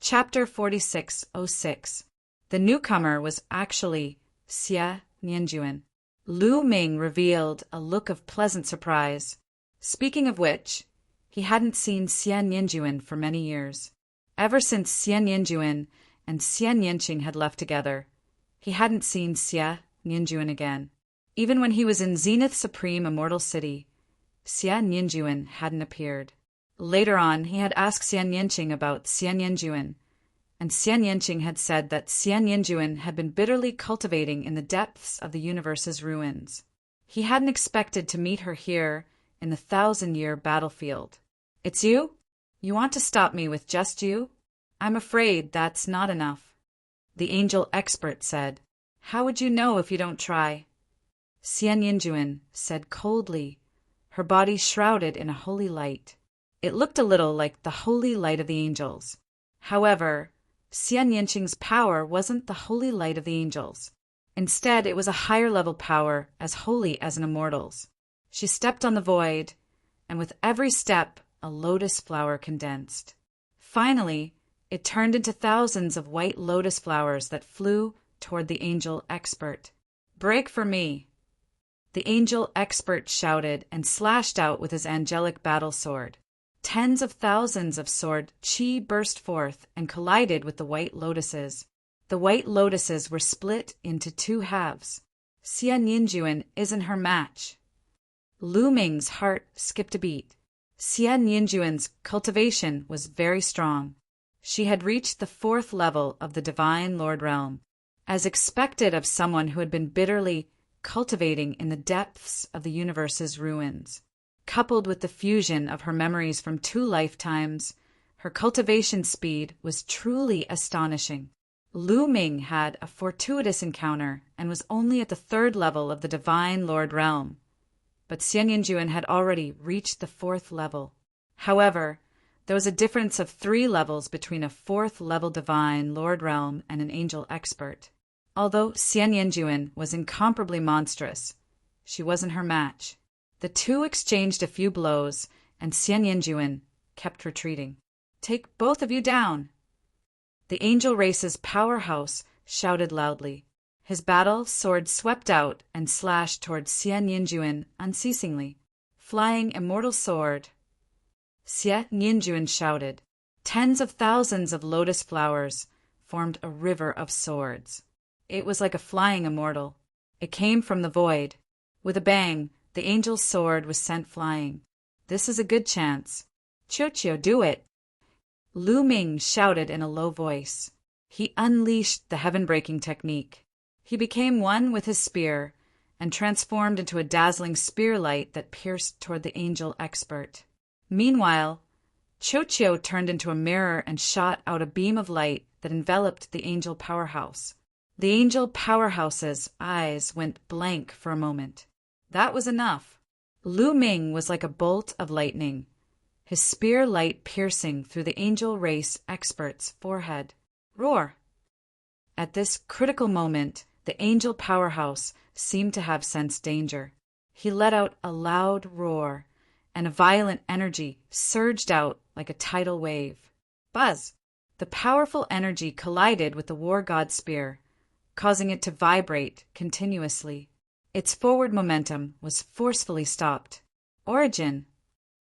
Chapter 4606. The newcomer was actually Xie Nianjuan. Lu Ming revealed a look of pleasant surprise. Speaking of which, he hadn't seen Xie Nianjuan for many years. Ever since Xie Nianjuan and Xie Nianqing had left together, he hadn't seen Xie Nianjuan again. Even when he was in Zenith Supreme Immortal City, Xie Nianjuan hadn't appeared. Later on, he had asked Xie Nianqing about Xie Nianjuan, and Xie Nianqing had said that Xie Nianjuan had been bitterly cultivating in the depths of the universe's ruins. He hadn't expected to meet her here in the 1,000-year battlefield. "It's you? You want to stop me with just you? I'm afraid that's not enough," the angel expert said. "How would you know if you don't try?" Xie Nianjuan said coldly, her body shrouded in a holy light. It looked a little like the holy light of the angels. However, Xie Nianqing's power wasn't the holy light of the angels. Instead, it was a higher-level power as holy as an immortal's. She stepped on the void, and with every step, a lotus flower condensed. Finally, it turned into thousands of white lotus flowers that flew toward the angel expert. "Break for me!" The angel expert shouted and slashed out with his angelic battle sword. Tens of thousands of sword chi burst forth and collided with the white lotuses. The white lotuses were split into two halves. Xie Nianjuan isn't her match. Lu Ming's heart skipped a beat. Xie Nianjuan's cultivation was very strong. She had reached the 4th level of the Divine Lord Realm, as expected of someone who had been bitterly cultivating in the depths of the universe's ruins. Coupled with the fusion of her memories from 2 lifetimes, her cultivation speed was truly astonishing. Lu Ming had a fortuitous encounter and was only at the 3rd level of the Divine Lord Realm, but Xie Nianjuan had already reached the 4th level. However, there was a difference of 3 levels between a 4th level Divine Lord Realm and an angel expert. Although Xie Nianjuan was incomparably monstrous, she wasn't her match. The two exchanged a few blows, and Xie Nianjuan kept retreating. "Take both of you down!" The angel race's powerhouse shouted loudly. His battle sword swept out and slashed toward Xie Nianjuan unceasingly. "Flying immortal sword!" Xie Nianjuan shouted. Tens of thousands of lotus flowers formed a river of swords. It was like a flying immortal. It came from the void. With a bang, the angel's sword was sent flying. "This is a good chance. Qiu, do it!" Lu Ming shouted in a low voice. He unleashed the heaven-breaking technique. He became one with his spear and transformed into a dazzling spear light that pierced toward the angel expert. Meanwhile, Qiu turned into a mirror and shot out a beam of light that enveloped the angel powerhouse. The angel powerhouse's eyes went blank for a moment. That was enough. Lu Ming was like a bolt of lightning, his spear light piercing through the angel race expert's forehead. Roar! At this critical moment, the angel powerhouse seemed to have sensed danger. He let out a loud roar, and a violent energy surged out like a tidal wave. Buzz! The powerful energy collided with the war god spear, causing it to vibrate continuously. Its forward momentum was forcefully stopped. Origin!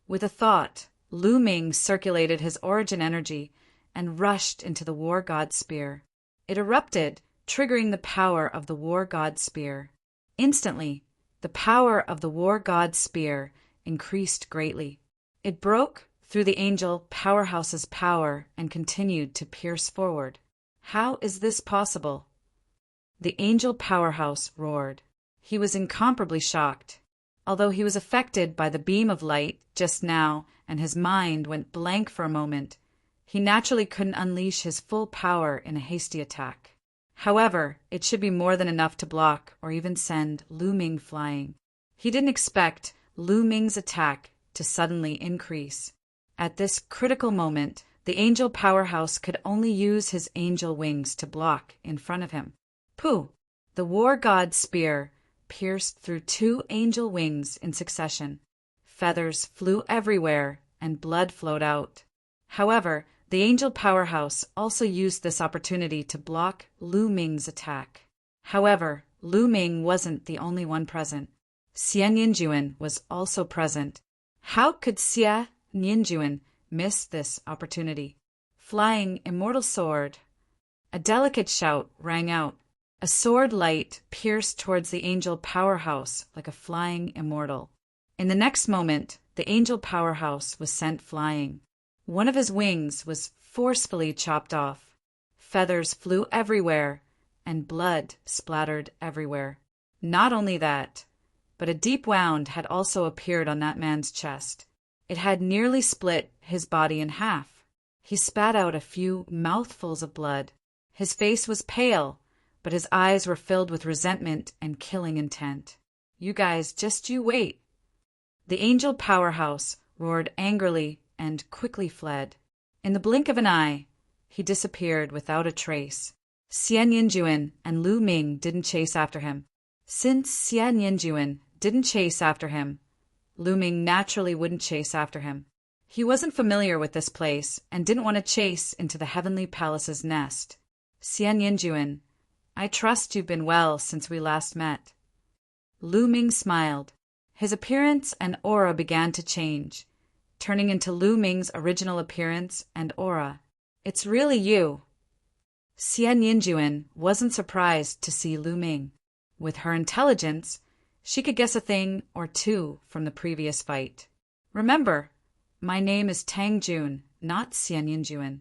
With a thought, Lu Ming circulated his origin energy and rushed into the war god spear. It erupted, triggering the power of the war god spear. Instantly, the power of the war god spear increased greatly. It broke through the angel powerhouse's power and continued to pierce forward. How is this possible? The angel powerhouse roared. He was incomparably shocked. Although he was affected by the beam of light just now and his mind went blank for a moment, he naturally couldn't unleash his full power in a hasty attack. However, it should be more than enough to block or even send Lu Ming flying. He didn't expect Lu Ming's attack to suddenly increase. At this critical moment, the angel powerhouse could only use his angel wings to block in front of him. Pooh! The war god's spear pierced through 2 angel wings in succession. Feathers flew everywhere and blood flowed out. However, The Angel Powerhouse also used this opportunity to block Lu Ming's attack. However, Lu Ming wasn't the only one present. Xia Nianjuan was also present. How could Xia Nianjuan miss this opportunity? Flying immortal sword. A delicate shout rang out. A sword light pierced towards the Angel Powerhouse like a flying immortal. In the next moment, the Angel Powerhouse was sent flying. One of his wings was forcefully chopped off. Feathers flew everywhere, and blood splattered everywhere. Not only that, but a deep wound had also appeared on that man's chest. It had nearly split his body in half. He spat out a few mouthfuls of blood. His face was pale, but his eyes were filled with resentment and killing intent. You guys, just you wait. The Angel Powerhouse roared angrily and quickly fled. In the blink of an eye, he disappeared without a trace. Xia Nianjuan and Lu Ming didn't chase after him. Since Xia Nianjuan didn't chase after him, Lu Ming naturally wouldn't chase after him. He wasn't familiar with this place and didn't want to chase into the Heavenly Palace's nest. Xia Nianjuan, I trust you've been well since we last met. Lu Ming smiled. His appearance and aura began to change, turning into Lu Ming's original appearance and aura. It's really you. Xia Nianjuan wasn't surprised to see Lu Ming. With her intelligence, she could guess a thing or two from the previous fight. Remember, my name is Tang Jun, not Xia Nianjuan.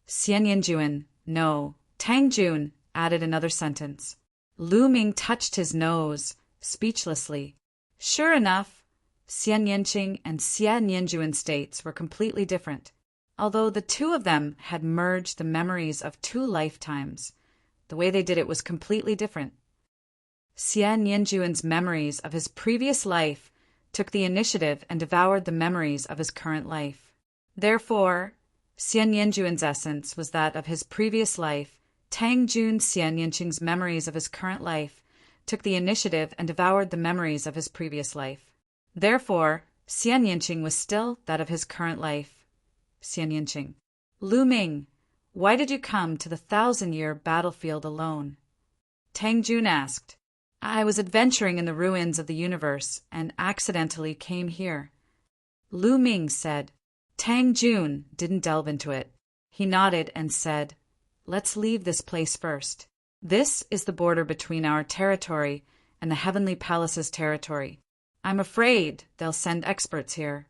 Xia Nianjuan, no. Tang Jun added another sentence. Lu Ming touched his nose, speechlessly. Sure enough, Xia Nianqing and Xia Nianjuan states were completely different. Although the two of them had merged the memories of 2 lifetimes, the way they did it was completely different. Xia Nianjuan's memories of his previous life took the initiative and devoured the memories of his current life. Therefore, Xia Nianjuan's essence was that of his previous life. Tang Jun Xia Nianqing's memories of his current life took the initiative and devoured the memories of his previous life. Therefore, Xia Nianqing was still that of his current life. Xia Nianqing. Lu Ming, why did you come to the 1,000-year battlefield alone? Tang Jun asked. I was adventuring in the ruins of the universe and accidentally came here. Lu Ming said. Tang Jun didn't delve into it. He nodded and said, Let's leave this place first. This is the border between our territory and the Heavenly Palace's territory. I'm afraid they'll send experts here.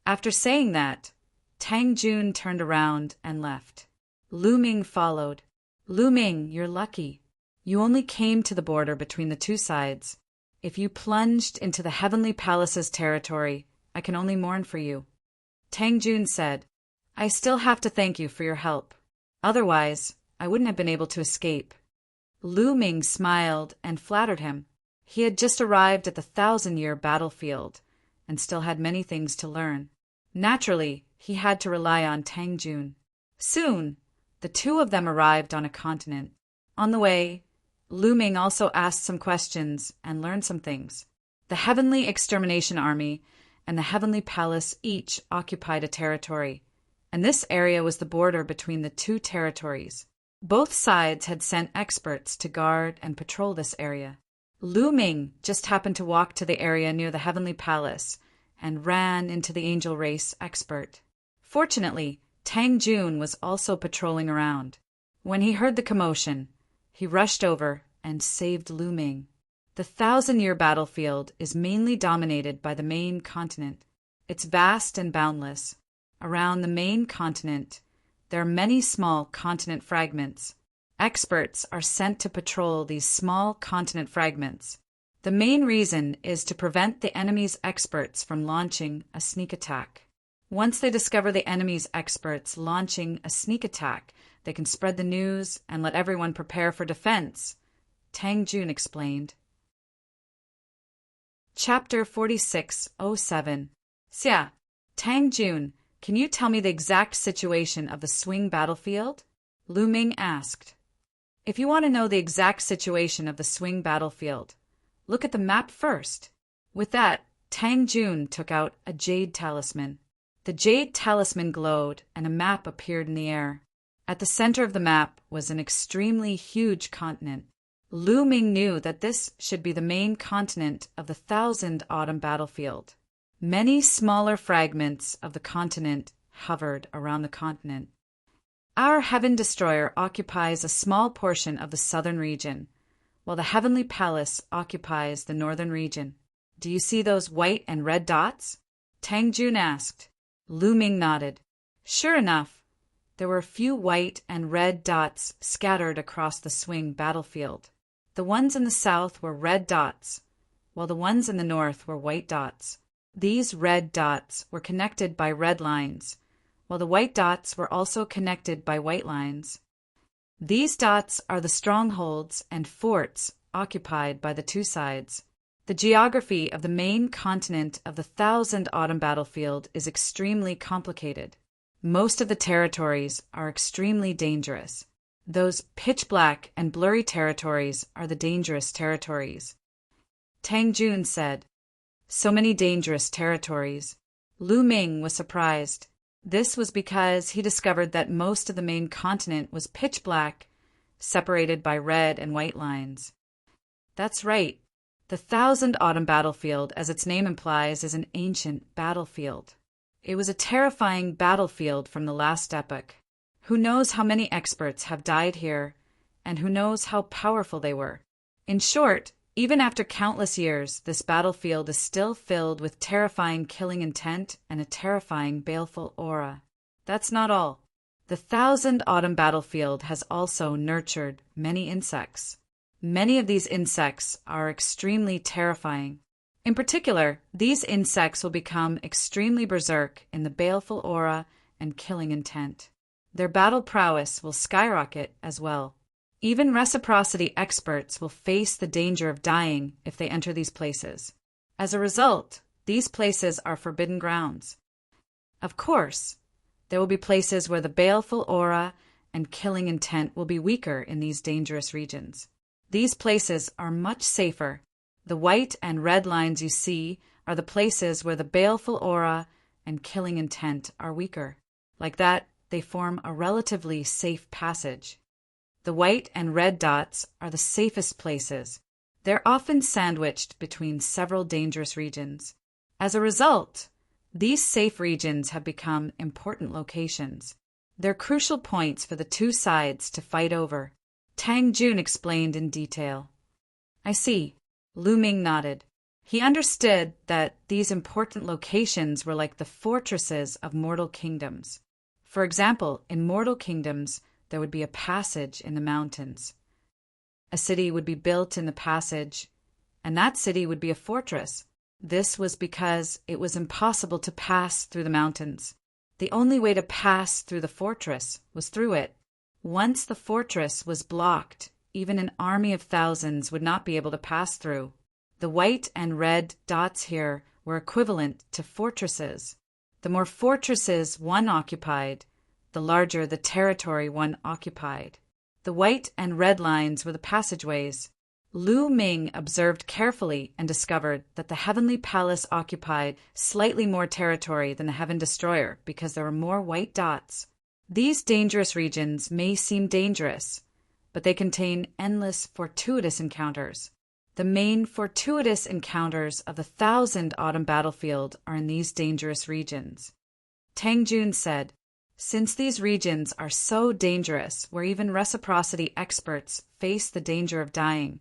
After saying that, Tang Jun turned around and left. Lu Ming followed. Lu Ming, you're lucky. You only came to the border between the 2 sides. If you plunged into the Heavenly Palace's territory, I can only mourn for you. Tang Jun said, I still have to thank you for your help. Otherwise, I wouldn't have been able to escape. Lu Ming smiled and flattered him. He had just arrived at the 1,000-year battlefield and still had many things to learn. Naturally, he had to rely on Tang Jun. Soon, the 2 of them arrived on a continent. On the way, Lu Ming also asked some questions and learned some things. The Heavenly Extermination Army and the Heavenly Palace each occupied a territory, and this area was the border between the 2 territories. Both sides had sent experts to guard and patrol this area. Lu Ming just happened to walk to the area near the Heavenly Palace and ran into the angel race expert. Fortunately, Tang Jun was also patrolling around. When he heard the commotion, he rushed over and saved Lu Ming. The 1,000-year battlefield is mainly dominated by the main continent. It's vast and boundless. Around the main continent, there are many small continent fragments. Experts are sent to patrol these small continent fragments. The main reason is to prevent the enemy's experts from launching a sneak attack. Once they discover the enemy's experts launching a sneak attack, they can spread the news and let everyone prepare for defense, Tang Jun explained. Chapter 4607. Xia, Tang Jun, can you tell me the exact situation of the swing battlefield? Lu Ming asked. If you want to know the exact situation of the swing battlefield, look at the map first. With that, Tang Jun took out a jade talisman. The jade talisman glowed, and a map appeared in the air. At the center of the map was an extremely huge continent. Lu Ming knew that this should be the main continent of the Thousand Autumn battlefield. Many smaller fragments of the continent hovered around the continent. Our Heaven Destroyer occupies a small portion of the southern region, while the Heavenly Palace occupies the northern region. Do you see those white and red dots? Tang Jun asked. Lu Ming nodded. Sure enough, there were a few white and red dots scattered across the swing battlefield. The ones in the south were red dots, while the ones in the north were white dots. These red dots were connected by red lines, while the white dots were also connected by white lines. These dots are the strongholds and forts occupied by the two sides. The geography of the main continent of the Thousand Autumn battlefield is extremely complicated. Most of the territories are extremely dangerous. Those pitch-black and blurry territories are the dangerous territories. Tang Jun said, So many dangerous territories. Lu Ming was surprised. This was because he discovered that most of the main continent was pitch-black, separated by red and white lines. That's right. The Thousand Autumn battlefield, as its name implies, is an ancient battlefield. It was a terrifying battlefield from the last epoch. Who knows how many experts have died here, and who knows how powerful they were. In short, even after countless years, this battlefield is still filled with terrifying killing intent and a terrifying baleful aura. That's not all. The Thousand Autumn battlefield has also nurtured many insects. Many of these insects are extremely terrifying. In particular, these insects will become extremely berserk in the baleful aura and killing intent. Their battle prowess will skyrocket as well. Even reciprocity experts will face the danger of dying if they enter these places. As a result, these places are forbidden grounds. Of course, there will be places where the baleful aura and killing intent will be weaker in these dangerous regions. These places are much safer. The white and red lines you see are the places where the baleful aura and killing intent are weaker. Like that, they form a relatively safe passage. The white and red dots are the safest places. They're often sandwiched between several dangerous regions. As a result, these safe regions have become important locations. They're crucial points for the two sides to fight over. Tang Jun explained in detail. I see. Lu Ming nodded. He understood that these important locations were like the fortresses of mortal kingdoms. For example, in mortal kingdoms, there would be a passage in the mountains. A city would be built in the passage, and that city would be a fortress. This was because it was impossible to pass through the mountains. The only way to pass through the fortress was through it. Once the fortress was blocked, even an army of thousands would not be able to pass through. The white and red dots here were equivalent to fortresses. The more fortresses one occupied, the larger the territory one occupied. The white and red lines were the passageways. Lu Ming observed carefully and discovered that the Heavenly Palace occupied slightly more territory than the Heaven Destroyer because there were more white dots. These dangerous regions may seem dangerous, but they contain endless fortuitous encounters. The main fortuitous encounters of the Thousand Autumn battlefield are in these dangerous regions. Tang Jun said, Since these regions are so dangerous, where even reciprocity experts face the danger of dying,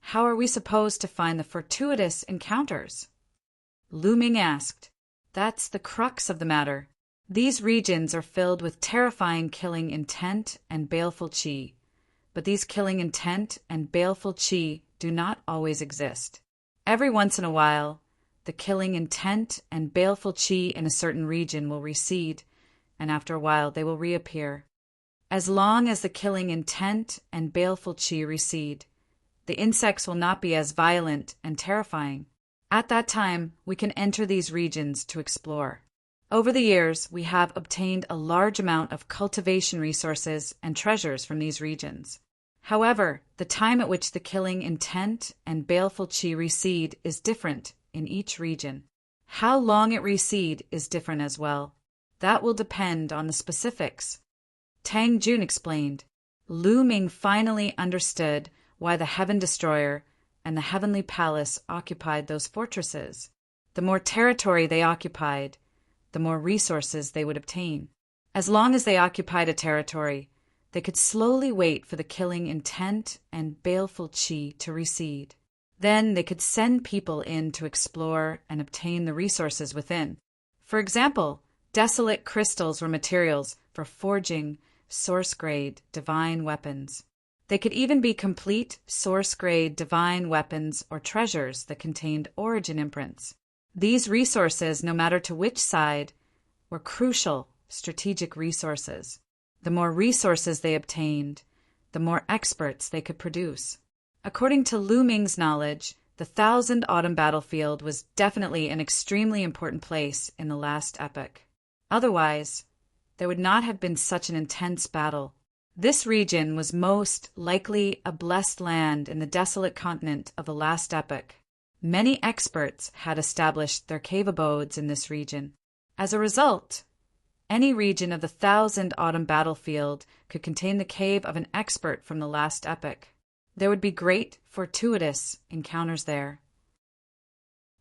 how are we supposed to find the fortuitous encounters? Lu Ming asked. That's the crux of the matter. These regions are filled with terrifying killing intent and baleful qi, but these killing intent and baleful qi do not always exist. Every once in a while, the killing intent and baleful qi in a certain region will recede, and after a while they will reappear. As long as the killing intent and baleful qi recede, the insects will not be as violent and terrifying. At that time, we can enter these regions to explore. Over the years, we have obtained a large amount of cultivation resources and treasures from these regions. However, the time at which the killing intent and baleful qi recede is different in each region. How long it recede is different as well. That will depend on the specifics. Tang Jun explained. Lu Ming finally understood why the Heaven Destroyer and the Heavenly Palace occupied those fortresses. The more territory they occupied, the more resources they would obtain. As long as they occupied a territory, they could slowly wait for the killing intent and baleful qi to recede. Then they could send people in to explore and obtain the resources within. For example, desolate crystals were materials for forging source-grade divine weapons. They could even be complete source-grade divine weapons or treasures that contained origin imprints. These resources, no matter to which side, were crucial strategic resources. The more resources they obtained, the more experts they could produce. According to Lu Ming's knowledge, the Thousand Autumn battlefield was definitely an extremely important place in the last epoch. Otherwise, there would not have been such an intense battle. This region was most likely a blessed land in the desolate continent of the last epoch. Many experts had established their cave abodes in this region. As a result, any region of the Thousand Autumn battlefield could contain the cave of an expert from the last epoch. There would be great fortuitous encounters there.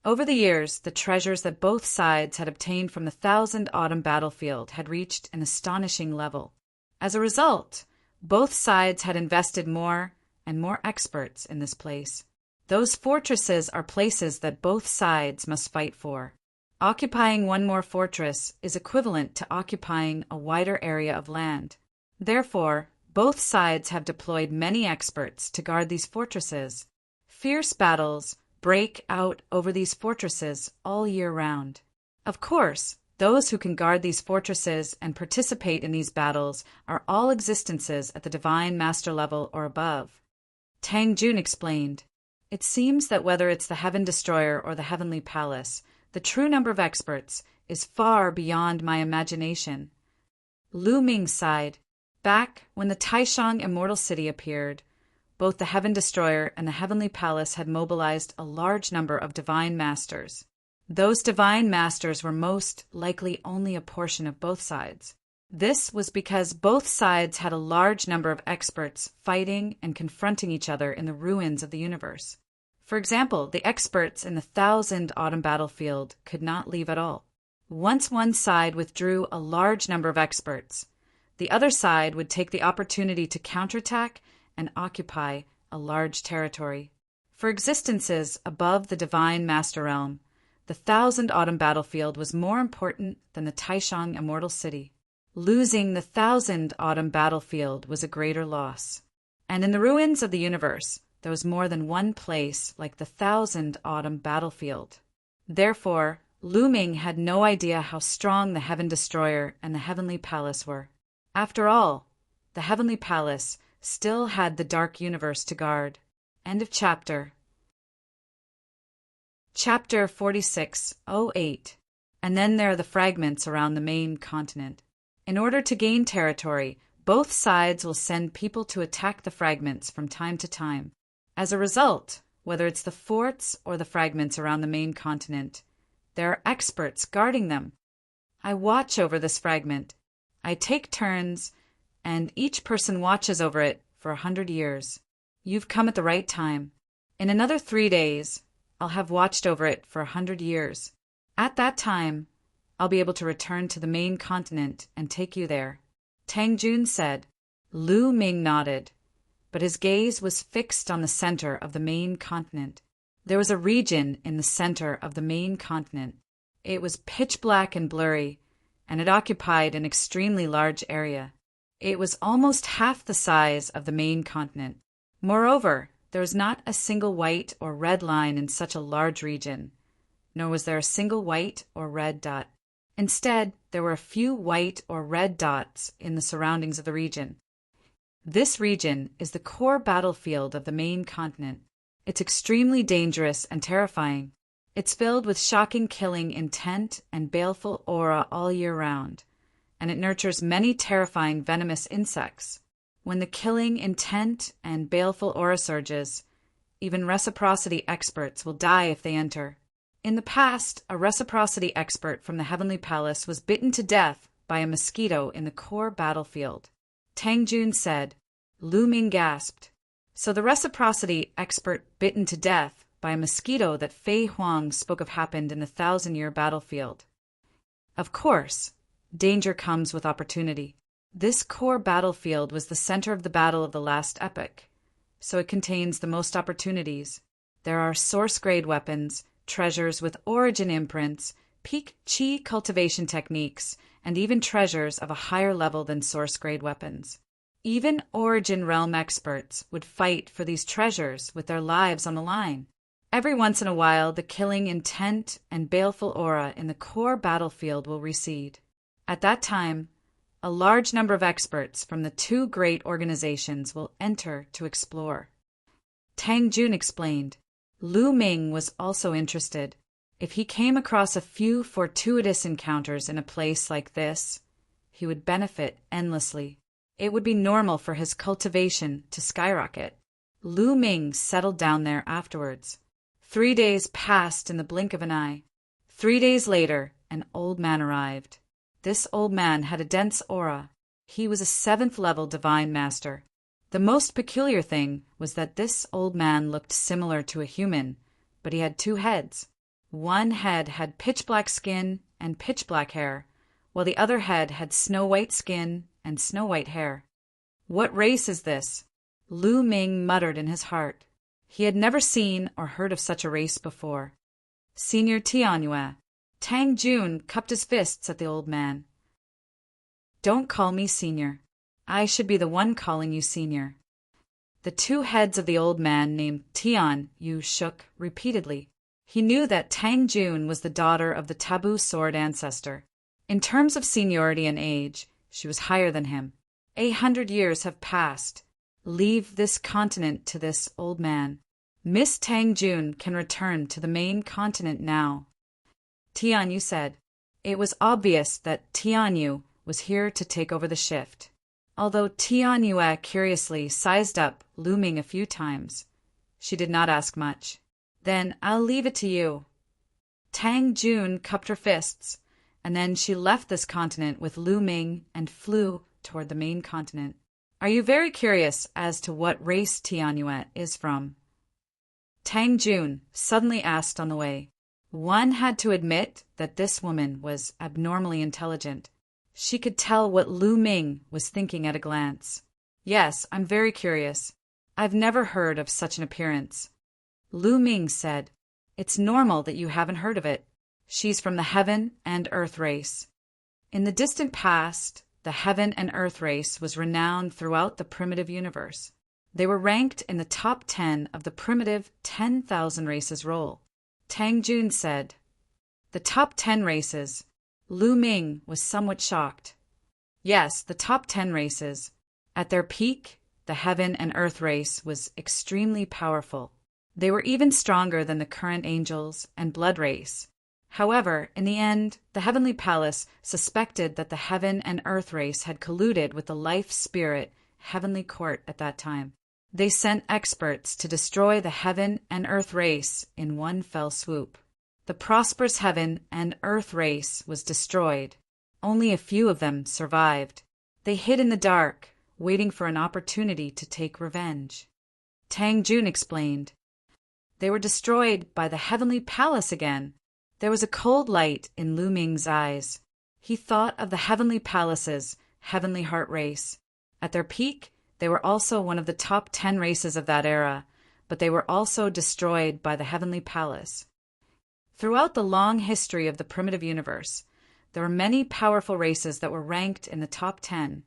Over the years, the treasures that both sides had obtained from the Thousand Autumn battlefield had reached an astonishing level. As a result, both sides had invested more and more experts in this place. Those fortresses are places that both sides must fight for. Occupying one more fortress is equivalent to occupying a wider area of land. Therefore, both sides have deployed many experts to guard these fortresses. Fierce battles break out over these fortresses all year round. Of course, those who can guard these fortresses and participate in these battles are all existences at the Divine Master level or above. Tang Jun explained, "It seems that whether it's the Heaven Destroyer or the Heavenly Palace, the true number of experts is far beyond my imagination." Lu Ming sighed. Back when the Taishang Immortal City appeared, both the Heaven Destroyer and the Heavenly Palace had mobilized a large number of Divine Masters. Those Divine Masters were most likely only a portion of both sides. This was because both sides had a large number of experts fighting and confronting each other in the ruins of the universe. For example, the experts in the Thousand Autumn battlefield could not leave at all. Once one side withdrew a large number of experts, the other side would take the opportunity to counterattack and occupy a large territory. For existences above the Divine Master Realm, the Thousand Autumn battlefield was more important than the Taishang Immortal City. Losing the Thousand Autumn battlefield was a greater loss. And in the ruins of the universe, there was more than one place like the Thousand Autumn battlefield. Therefore, Lu Ming had no idea how strong the Heaven Destroyer and the Heavenly Palace were. After all, the Heavenly Palace still had the Dark Universe to guard. End of chapter. Chapter 46:08. And then there are the fragments around the main continent. In order to gain territory, both sides will send people to attack the fragments from time to time. As a result, whether it's the forts or the fragments around the main continent, there are experts guarding them. I watch over this fragment. I take turns, and each person watches over it for 100 years. You've come at the right time. In another 3 days, I'll have watched over it for 100 years. At that time, I'll be able to return to the main continent and take you there." Tang Jun said. Lu Ming nodded, but his gaze was fixed on the center of the main continent. There was a region in the center of the main continent. It was pitch black and blurry, and it occupied an extremely large area. It was almost half the size of the main continent. Moreover, there was not a single white or red line in such a large region, nor was there a single white or red dot. Instead, there were a few white or red dots in the surroundings of the region. This region is the core battlefield of the main continent. It's extremely dangerous and terrifying. It's filled with shocking killing intent and baleful aura all year round, and it nurtures many terrifying venomous insects. When the killing intent and baleful aura surges, even reciprocity experts will die if they enter. In the past, a reciprocity expert from the Heavenly Palace was bitten to death by a mosquito in the core battlefield. Tang Jun said. Lu Ming gasped. So the reciprocity expert bitten to death by a mosquito that Fei Huang spoke of happened in the 1,000-year battlefield. Of course, danger comes with opportunity. This core battlefield was the center of the battle of the last epoch, so it contains the most opportunities. There are source-grade weapons, treasures with origin imprints, peak chi cultivation techniques, and even treasures of a higher level than source-grade weapons. Even Origin Realm experts would fight for these treasures with their lives on the line. Every once in a while, the killing intent and baleful aura in the core battlefield will recede. At that time, a large number of experts from the two great organizations will enter to explore. Tang Jun explained. Lu Ming was also interested. If he came across a few fortuitous encounters in a place like this, he would benefit endlessly. It would be normal for his cultivation to skyrocket. Lu Ming settled down there afterwards. 3 days passed in the blink of an eye. 3 days later, an old man arrived. This old man had a dense aura. He was a 7th-level divine master. The most peculiar thing was that this old man looked similar to a human, but he had 2 heads. One head had pitch-black skin and pitch-black hair, while the other head had snow-white skin and snow-white hair. What race is this? Lu Ming muttered in his heart. He had never seen or heard of such a race before. Senior Tianyue. Tang Jun cupped his fists at the old man. Don't call me senior. I should be the one calling you senior. The 2 heads of the old man named Tian Yu shook repeatedly. He knew that Tang Jun was the daughter of the taboo sword ancestor. In terms of seniority and age, she was higher than him. 800 years have passed. Leave this continent to this old man. Miss Tang Jun can return to the main continent now. Tianyu said. It was obvious that Tianyu was here to take over the shift. Although Tianyue curiously sized up Lu Ming a few times, she did not ask much. Then I'll leave it to you. Tang Jun cupped her fists, and then she left this continent with Lu Ming and flew toward the main continent. Are you very curious as to what race Tianyue is from? Tang Jun suddenly asked on the way. One had to admit that this woman was abnormally intelligent. She could tell what Lu Ming was thinking at a glance. Yes, I'm very curious. I've never heard of such an appearance. Lu Ming said, It's normal that you haven't heard of it. She's from the Heaven and Earth race. In the distant past, the Heaven and Earth race was renowned throughout the primitive universe. They were ranked in the top 10 of the primitive 10,000 races roll. Tang Jun said, The top 10 races. Lu Ming was somewhat shocked. Yes, the top 10 races. At their peak, the Heaven and Earth race was extremely powerful. They were even stronger than the current angels and blood race. However, in the end, the Heavenly Palace suspected that the Heaven and Earth race had colluded with the Life Spirit Heavenly Court at that time. They sent experts to destroy the Heaven and Earth race in one fell swoop. The prosperous Heaven and Earth race was destroyed. Only a few of them survived. They hid in the dark, waiting for an opportunity to take revenge. Tang Jun explained. They were destroyed by the Heavenly Palace again. There was a cold light in Lu Ming's eyes. He thought of the Heavenly Palace's Heavenly Heart race. At their peak, they were also one of the top 10 races of that era, but they were also destroyed by the Heavenly Palace. Throughout the long history of the primitive universe, there were many powerful races that were ranked in the top 10,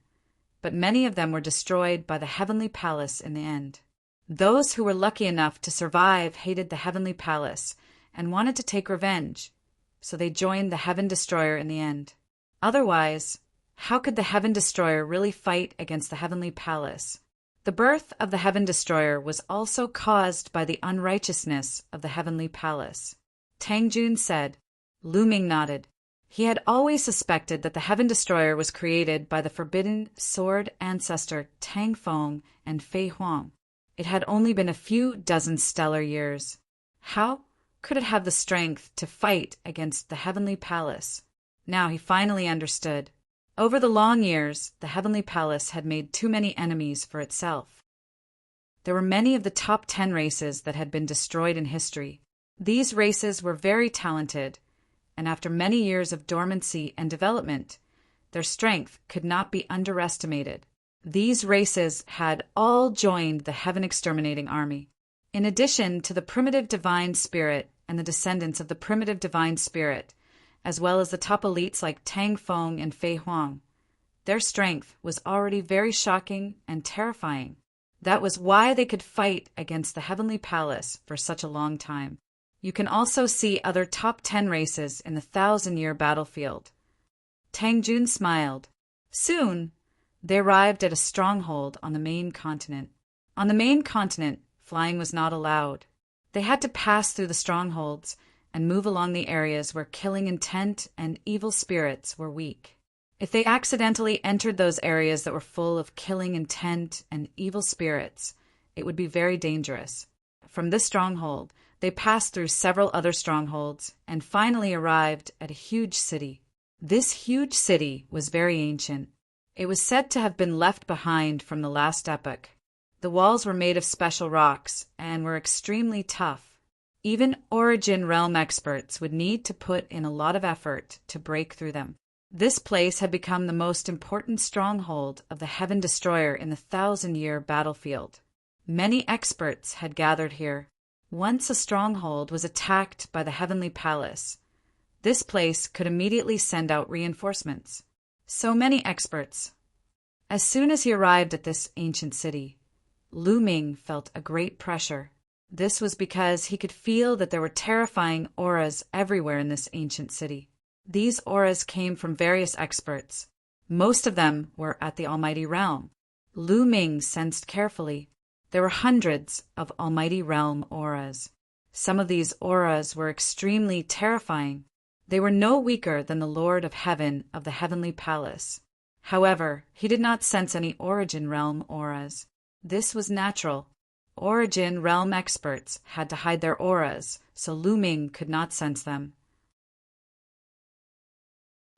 but many of them were destroyed by the Heavenly Palace in the end. Those who were lucky enough to survive hated the Heavenly Palace and wanted to take revenge, so they joined the Heaven Destroyer in the end. Otherwise, how could the Heaven Destroyer really fight against the Heavenly Palace? The birth of the Heaven Destroyer was also caused by the unrighteousness of the Heavenly Palace. Tang Jun said. Lu Ming nodded. He had always suspected that the Heaven Destroyer was created by the forbidden sword ancestor Tang Feng and Fei Huang. It had only been a few dozen stellar years. How could it have the strength to fight against the Heavenly Palace? Now he finally understood. Over the long years, the Heavenly Palace had made too many enemies for itself. There were many of the top 10 races that had been destroyed in history. These races were very talented, and after many years of dormancy and development, their strength could not be underestimated. These races had all joined the heaven-exterminating army. In addition to the primitive divine spirit and the descendants of the primitive divine spirit, as well as the top elites like Tang Feng and Fei Huang, their strength was already very shocking and terrifying. That was why they could fight against the Heavenly Palace for such a long time. You can also see other top 10 races in the 1,000-year battlefield. Tang Jun smiled. Soon, they arrived at a stronghold on the main continent. On the main continent, flying was not allowed. They had to pass through the strongholds and move along the areas where killing intent and evil spirits were weak. If they accidentally entered those areas that were full of killing intent and evil spirits, it would be very dangerous. From this stronghold, they passed through several other strongholds and finally arrived at a huge city. This huge city was very ancient. It was said to have been left behind from the last epoch. The walls were made of special rocks and were extremely tough. Even Origin Realm experts would need to put in a lot of effort to break through them. This place had become the most important stronghold of the Heaven Destroyer in the 1,000-year battlefield. Many experts had gathered here. Once a stronghold was attacked by the Heavenly Palace, this place could immediately send out reinforcements. So many experts. As soon as he arrived at this ancient city, Lu Ming felt a great pressure. This was because he could feel that there were terrifying auras everywhere in this ancient city. These auras came from various experts. Most of them were at the Almighty Realm. Lu Ming sensed carefully. There were hundreds of Almighty Realm auras. Some of these auras were extremely terrifying. They were no weaker than the Lord of Heaven of the Heavenly Palace. However, he did not sense any Origin Realm auras. This was natural. Origin Realm experts had to hide their auras, so Lu Ming could not sense them.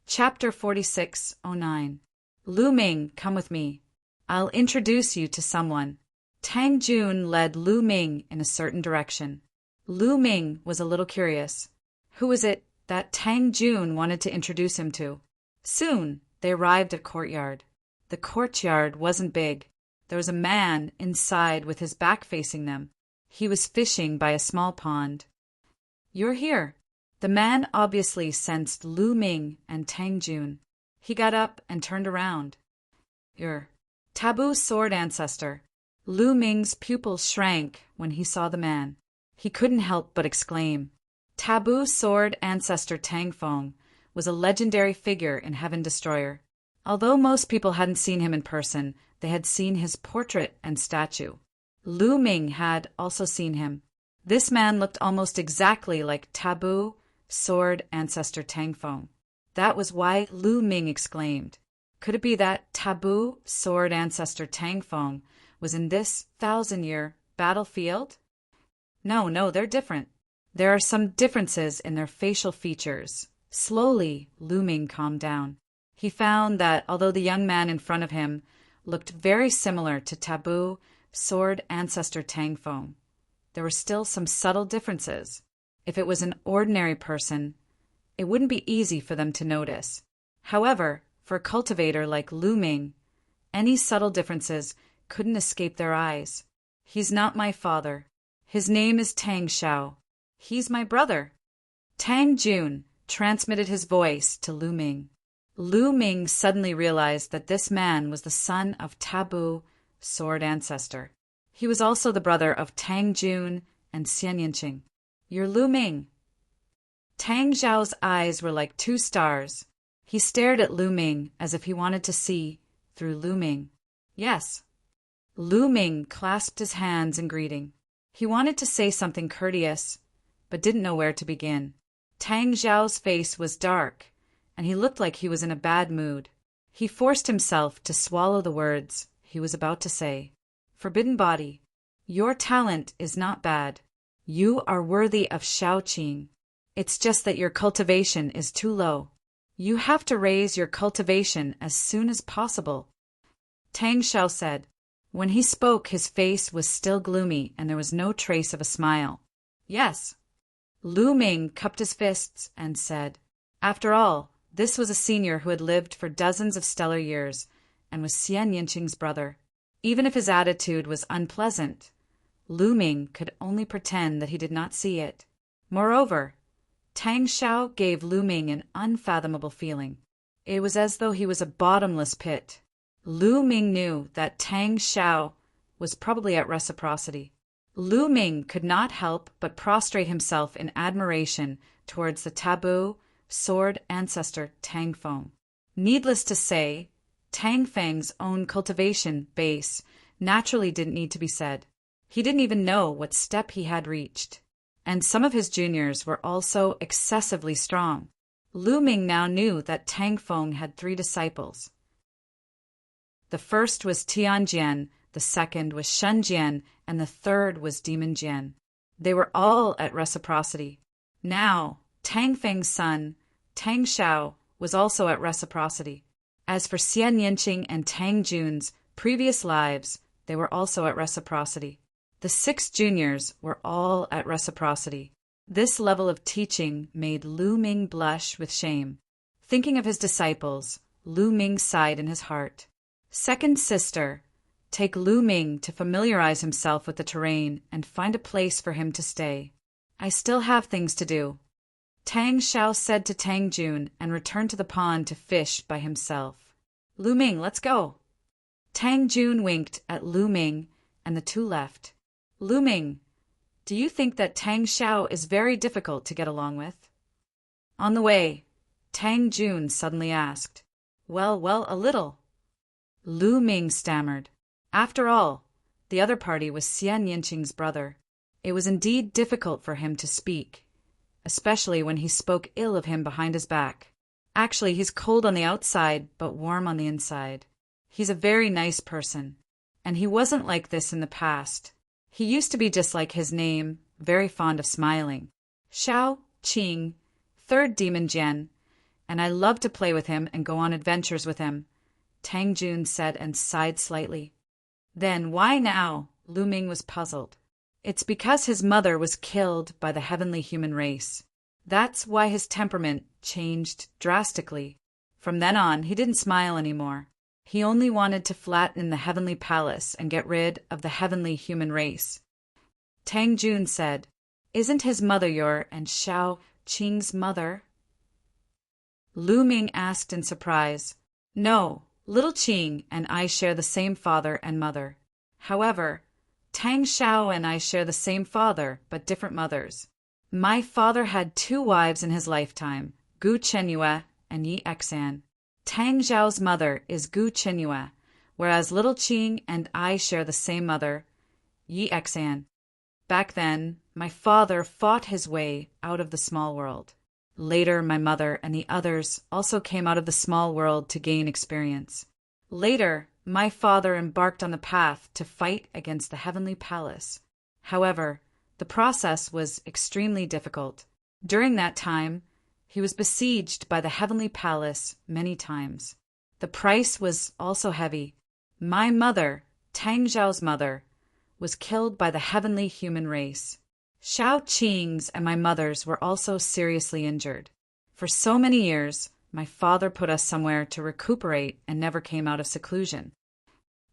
Chapter 4609. Lu Ming, come with me. I'll introduce you to someone. Tang Jun led Lu Ming in a certain direction. Lu Ming was a little curious. Who was it that Tang Jun wanted to introduce him to? Soon, they arrived at courtyard. The courtyard wasn't big. There was a man inside with his back facing them. He was fishing by a small pond. You're here. The man obviously sensed Lu Ming and Tang Jun. He got up and turned around. Your taboo sword ancestor. Lu Ming's pupils shrank when he saw the man. He couldn't help but exclaim. Taboo sword ancestor Tang Feng was a legendary figure in Heaven Destroyer. Although most people hadn't seen him in person, they had seen his portrait and statue. Lu Ming had also seen him. This man looked almost exactly like Taboo sword ancestor Tang Feng. That was why Lu Ming exclaimed. Could it be that Taboo sword ancestor Tang Feng was in this 1,000-year battlefield? No, they're different. There are some differences in their facial features. Slowly, Lu Ming calmed down. He found that although the young man in front of him looked very similar to Taboo sword ancestor Tang Feng, there were still some subtle differences. If it was an ordinary person, it wouldn't be easy for them to notice. However, for a cultivator like Lu Ming, any subtle differences couldn't escape their eyes. He's not my father. His name is Tang Xiao. He's my brother. Tang Jun transmitted his voice to Lu Ming. Lu Ming suddenly realized that this man was the son of Taboo sword ancestor. He was also the brother of Tang Jun and Xian Yinqing. You're Lu Ming. Tang Xiao's eyes were like two stars. He stared at Lu Ming as if he wanted to see through Lu Ming. Yes. Lu Ming clasped his hands in greeting. He wanted to say something courteous, but didn't know where to begin. Tang Xiao's face was dark, and he looked like he was in a bad mood. He forced himself to swallow the words he was about to say. Forbidden Body, your talent is not bad. You are worthy of Shaoqing. It's just that your cultivation is too low. You have to raise your cultivation as soon as possible. Tang Xiao said. When he spoke, his face was still gloomy and there was no trace of a smile. Yes. Lu Ming cupped his fists and said. After all, this was a senior who had lived for dozens of stellar years and was Xian Yinqing's brother. Even if his attitude was unpleasant, Lu Ming could only pretend that he did not see it. Moreover, Tang Xiao gave Lu Ming an unfathomable feeling. It was as though he was a bottomless pit. Lu Ming knew that Tang Xiao was probably at reciprocity. Lu Ming could not help but prostrate himself in admiration towards the taboo sword ancestor Tang Feng. Needless to say, Tang Feng's own cultivation base naturally didn't need to be said. He didn't even know what step he had reached. And some of his juniors were also excessively strong. Lu Ming now knew that Tang Feng had 3 disciples. The first was Tianjian, the second was Shunjian, and the third was Demon Jian. They were all at reciprocity. Now, Tang Feng's son, Tang Xiao, was also at reciprocity. As for Xian Yinqing and Tang Jun's previous lives, they were also at reciprocity. The 6 juniors were all at reciprocity. This level of teaching made Lu Ming blush with shame. Thinking of his disciples, Lu Ming sighed in his heart. Second sister, take Lu Ming to familiarize himself with the terrain and find a place for him to stay. I still have things to do. Tang Xiao said to Tang Jun and returned to the pond to fish by himself. Lu Ming, let's go. Tang Jun winked at Lu Ming and the two left. Lu Ming, do you think that Tang Xiao is very difficult to get along with? On the way, Tang Jun suddenly asked. Well, a little. Lu Ming stammered. After all, the other party was Xian Yinqing's brother. It was indeed difficult for him to speak, especially when he spoke ill of him behind his back. Actually, he's cold on the outside, but warm on the inside. He's a very nice person, and he wasn't like this in the past. He used to be just like his name, very fond of smiling. Xiao Qing, 3rd Demon Jian, and I love to play with him and go on adventures with him, Tang Jun said and sighed slightly. Then why now? Lu Ming was puzzled. It's because his mother was killed by the heavenly human race. That's why his temperament changed drastically. From then on, he didn't smile anymore. He only wanted to flatten the heavenly palace and get rid of the heavenly human race. Tang Jun said, Isn't his mother your and Xiao Qing's mother? Lu Ming asked in surprise. No, little Qing and I share the same father and mother. However, Tang Xiao and I share the same father, but different mothers. My father had 2 wives in his lifetime, Gu Chenyue and Yi Exan. Tang Xiao's mother is Gu Chenyue, whereas little Qing and I share the same mother, Yi Exan. Back then, my father fought his way out of the small world. Later, my mother and the others also came out of the small world to gain experience. Later, my father embarked on the path to fight against the heavenly palace. However, the process was extremely difficult. During that time, he was besieged by the heavenly palace many times. The price was also heavy. My mother, Tang Xiao's mother, was killed by the heavenly human race. Xiao Qing's and my mother's were also seriously injured. For so many years, my father put us somewhere to recuperate and never came out of seclusion.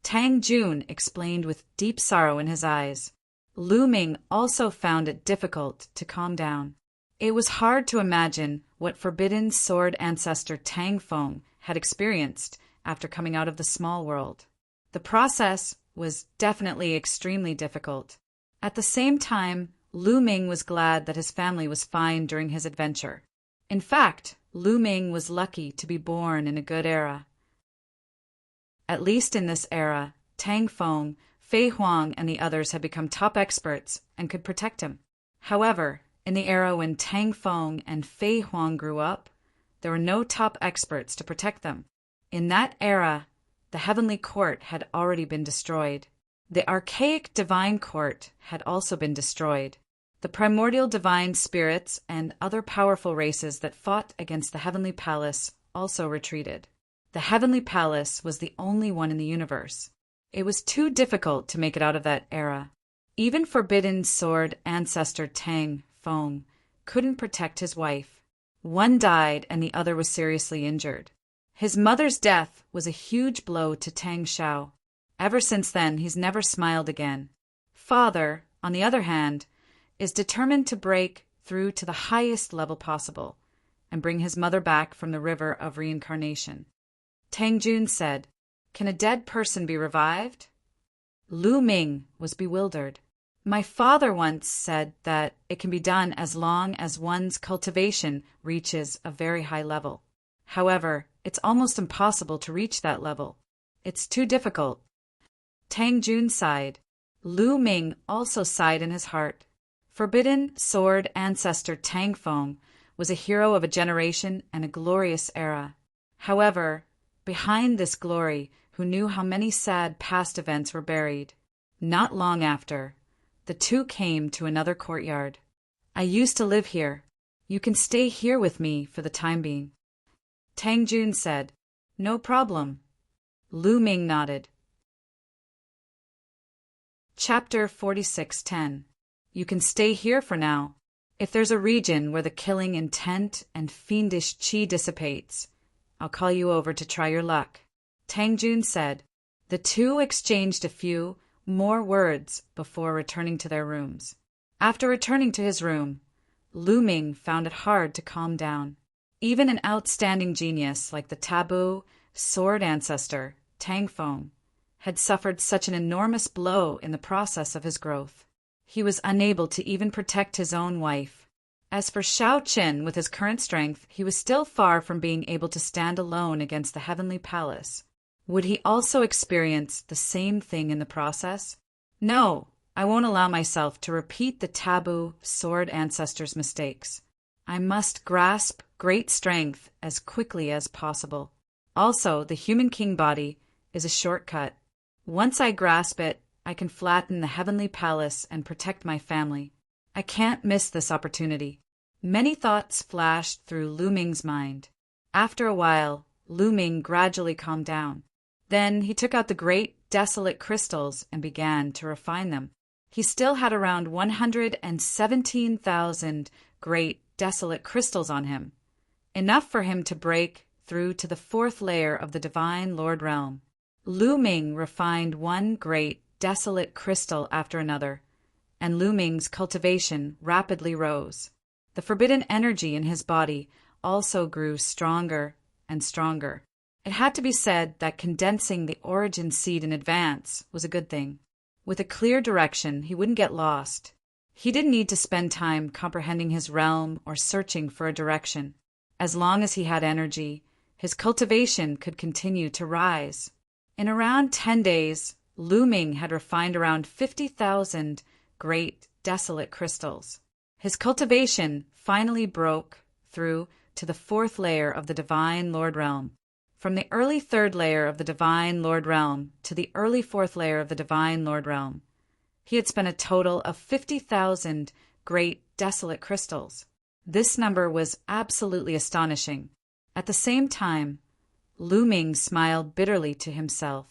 Tang Jun explained with deep sorrow in his eyes. Lu Ming also found it difficult to calm down. It was hard to imagine what forbidden sword ancestor Tang Feng had experienced after coming out of the small world. The process was definitely extremely difficult. At the same time, Lu Ming was glad that his family was fine during his adventure. In fact, Lu Ming was lucky to be born in a good era. At least in this era, Tang Feng, Fei Huang, and the others had become top experts and could protect him. However, in the era when Tang Feng and Fei Huang grew up, there were no top experts to protect them. In that era, the heavenly court had already been destroyed. The archaic divine court had also been destroyed. The primordial divine spirits and other powerful races that fought against the Heavenly Palace also retreated. The Heavenly Palace was the only one in the universe. It was too difficult to make it out of that era. Even Forbidden Sword ancestor Tang Feng couldn't protect his wife. One died and the other was seriously injured. His mother's death was a huge blow to Tang Xiao. Ever since then, he's never smiled again. Father, on the other hand, is determined to break through to the highest level possible and bring his mother back from the river of reincarnation. Tang Jun said, "Can a dead person be revived?" Lu Ming was bewildered. "My father once said that it can be done as long as one's cultivation reaches a very high level. However, it's almost impossible to reach that level. It's too difficult." Tang Jun sighed. Lu Ming also sighed in his heart. Forbidden Sword ancestor Tang Feng was a hero of a generation and a glorious era. However, behind this glory, who knew how many sad past events were buried? Not long after, the two came to another courtyard. "I used to live here. You can stay here with me for the time being." Tang Jun said, "No problem." Lu Ming nodded. Chapter 46:10. You can stay here for now. If there's a region where the killing intent and fiendish qi dissipates, I'll call you over to try your luck," Tang Jun said. The two exchanged a few more words before returning to their rooms. After returning to his room, Lu Ming found it hard to calm down. Even an outstanding genius like the taboo sword ancestor, Tang Feng, had suffered such an enormous blow in the process of his growth. He was unable to even protect his own wife. As for Shao Qin, with his current strength, he was still far from being able to stand alone against the Heavenly Palace. Would he also experience the same thing in the process? No, I won't allow myself to repeat the taboo sword ancestor's mistakes. I must grasp great strength as quickly as possible. Also, the human king body is a shortcut. Once I grasp it, I can flatten the Heavenly Palace and protect my family. I can't miss this opportunity. Many thoughts flashed through Lu Ming's mind. After a while, Lu Ming gradually calmed down. Then he took out the great desolate crystals and began to refine them. He still had around 117,000 great desolate crystals on him, enough for him to break through to the fourth layer of the Divine Lord Realm. Lu Ming refined one great desolate crystal after another, and Lu Ming's cultivation rapidly rose. The forbidden energy in his body also grew stronger and stronger. It had to be said that condensing the origin seed in advance was a good thing. With a clear direction, he wouldn't get lost. He didn't need to spend time comprehending his realm or searching for a direction. As long as he had energy, his cultivation could continue to rise. In around 10 days, Lu Ming had refined around 50,000 great desolate crystals. His cultivation finally broke through to the fourth layer of the Divine Lord Realm. From the early third layer of the Divine Lord Realm to the early fourth layer of the Divine Lord Realm, he had spent a total of 50,000 great desolate crystals. This number was absolutely astonishing. At the same time, Lu Ming smiled bitterly to himself.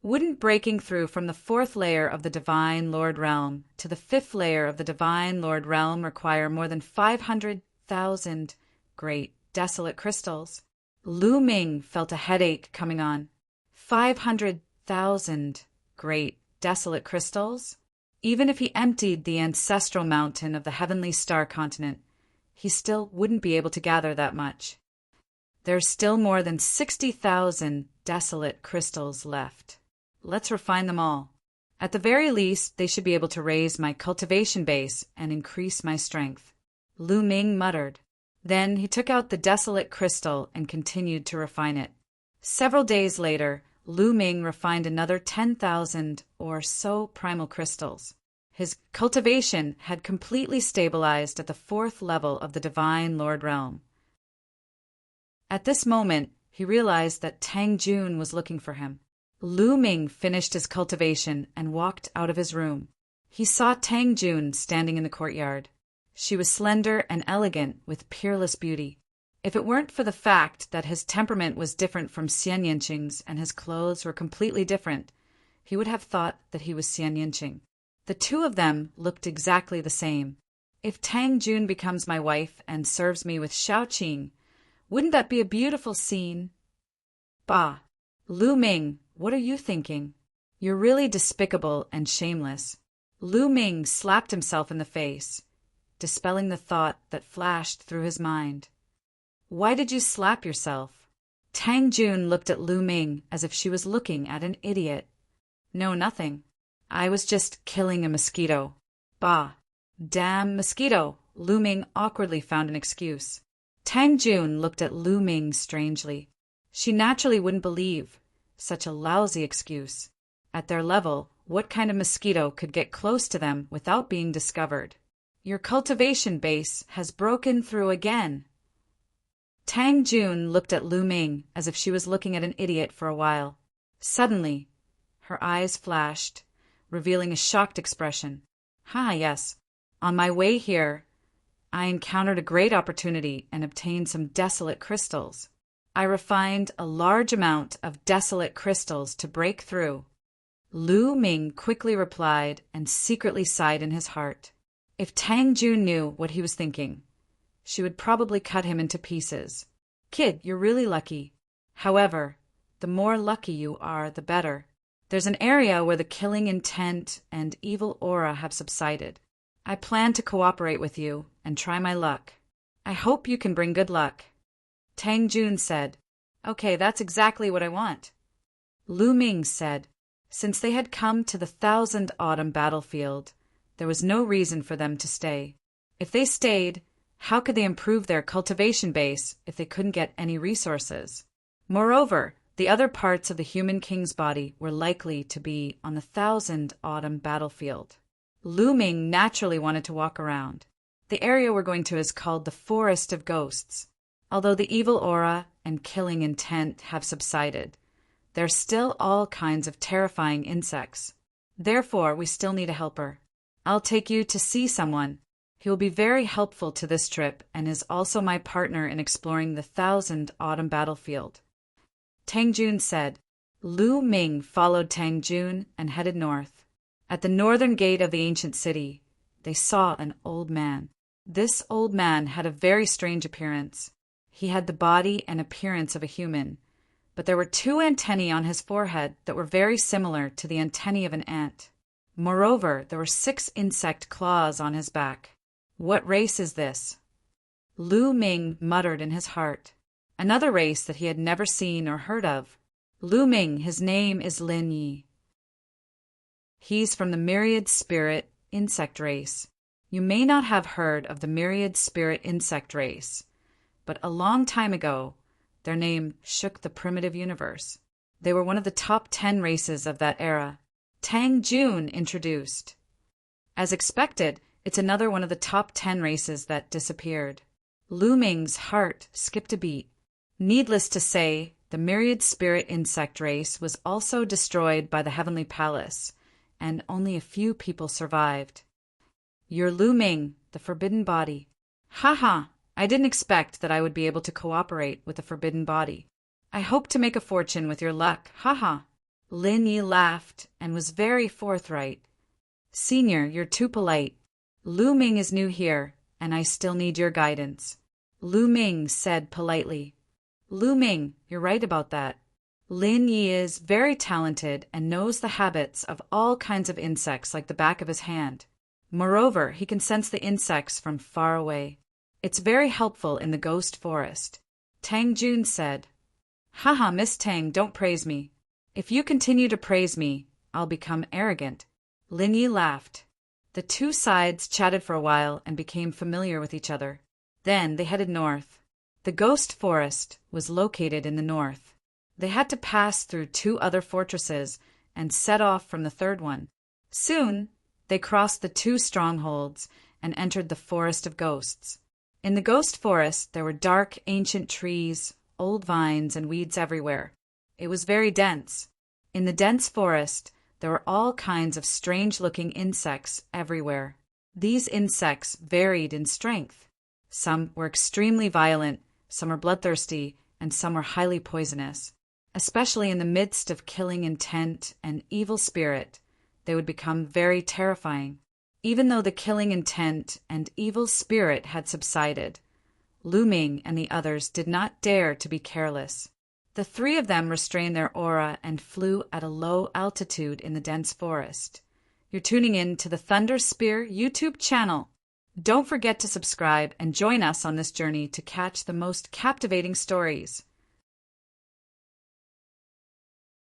Wouldn't breaking through from the fourth layer of the Divine Lord Realm to the fifth layer of the Divine Lord Realm require more than 500,000 great desolate crystals? Lu Ming felt a headache coming on. 500,000 great desolate crystals? Even if he emptied the ancestral mountain of the heavenly star continent, he still wouldn't be able to gather that much. There's still more than 60,000 desolate crystals left. Let's refine them all. At the very least, they should be able to raise my cultivation base and increase my strength. Lu Ming muttered. Then he took out the desolate crystal and continued to refine it. Several days later, Lu Ming refined another 10,000 or so primal crystals. His cultivation had completely stabilized at the fourth level of the Divine Lord Realm. At this moment, he realized that Tang Jun was looking for him. Lu Ming finished his cultivation and walked out of his room. He saw Tang Jun standing in the courtyard. She was slender and elegant with peerless beauty. If it weren't for the fact that his temperament was different from Xian Yinqing's and his clothes were completely different, he would have thought that he was Xian Yinqing. The two of them looked exactly the same. If Tang Jun becomes my wife and serves me with Shaoqing, wouldn't that be a beautiful scene? Bah! Lu Ming, what are you thinking? You're really despicable and shameless. Lu Ming slapped himself in the face, dispelling the thought that flashed through his mind. Why did you slap yourself? Tang Jun looked at Lu Ming as if she was looking at an idiot. No, nothing. I was just killing a mosquito. Bah! Damn mosquito! Lu Ming awkwardly found an excuse. Tang Jun looked at Lu Ming strangely. She naturally wouldn't believe such a lousy excuse. At their level, what kind of mosquito could get close to them without being discovered? Your cultivation base has broken through again. Tang Jun looked at Lu Ming as if she was looking at an idiot for a while. Suddenly, her eyes flashed, revealing a shocked expression. Yes. On my way here, I encountered a great opportunity and obtained some desolate crystals. I refined a large amount of desolate crystals to break through. Lu Ming quickly replied and secretly sighed in his heart. If Tang Jun knew what he was thinking, she would probably cut him into pieces. Kid, you're really lucky. However, the more lucky you are, the better. There's an area where the killing intent and evil aura have subsided. I plan to cooperate with you and try my luck. I hope you can bring good luck. Tang Jun said, Okay, that's exactly what I want. Lu Ming said, since they had come to the 1000 Autumn battlefield, there was no reason for them to stay. If they stayed, how could they improve their cultivation base if they couldn't get any resources? Moreover, the other parts of the human king's body were likely to be on the 1000 Autumn battlefield. Lu Ming naturally wanted to walk around. The area we're going to is called the Forest of Ghosts. Although the evil aura and killing intent have subsided, there are still all kinds of terrifying insects. Therefore, we still need a helper. I'll take you to see someone. He will be very helpful to this trip and is also my partner in exploring the 1000 Autumn battlefield. Tang Jun said. Lu Ming followed Tang Jun and headed north. At the northern gate of the ancient city, they saw an old man. This old man had a very strange appearance. He had the body and appearance of a human, but there were 2 antennae on his forehead that were very similar to the antennae of an ant. Moreover, there were 6 insect claws on his back. What race is this? Lu Ming muttered in his heart. Another race that he had never seen or heard of. Lu Ming, his name is Lin Yi. He's from the myriad spirit insect race. You may not have heard of the myriad spirit insect race, but a long time ago, their name shook the primitive universe. They were one of the top 10 races of that era. Tang Jun introduced. As expected, it's another one of the top 10 races that disappeared. Lu Ming's heart skipped a beat. Needless to say, the myriad spirit insect race was also destroyed by the Heavenly Palace, and only a few people survived. You're Lu Ming, the Forbidden Body. I didn't expect that I would be able to cooperate with the Forbidden Body. I hope to make a fortune with your luck. Lin Yi laughed and was very forthright. Senior, you're too polite. Lu Ming is new here, and I still need your guidance. Lu Ming said politely. Lu Ming, you're right about that. Lin Yi is very talented and knows the habits of all kinds of insects like the back of his hand. Moreover, he can sense the insects from far away. It's very helpful in the ghost forest. Tang Jun said. Miss Tang, don't praise me. If you continue to praise me, I'll become arrogant. Lin Yi laughed. The 2 sides chatted for a while and became familiar with each other. Then they headed north. The ghost forest was located in the north. They had to pass through 2 other fortresses and set off from the 3rd one. Soon, they crossed the 2 strongholds and entered the Forest of Ghosts. In the ghost forest, there were dark, ancient trees, old vines, and weeds everywhere. It was very dense. In the dense forest, there were all kinds of strange-looking insects everywhere. These insects varied in strength. Some were extremely violent, some were bloodthirsty, and some were highly poisonous. Especially in the midst of killing intent and evil spirit, they would become very terrifying. Even though the killing intent and evil spirit had subsided, Lu Ming and the others did not dare to be careless. The three of them restrained their aura and flew at a low altitude in the dense forest. You're tuning in to the Thunder Spear YouTube channel. Don't forget to subscribe and join us on this journey to catch the most captivating stories.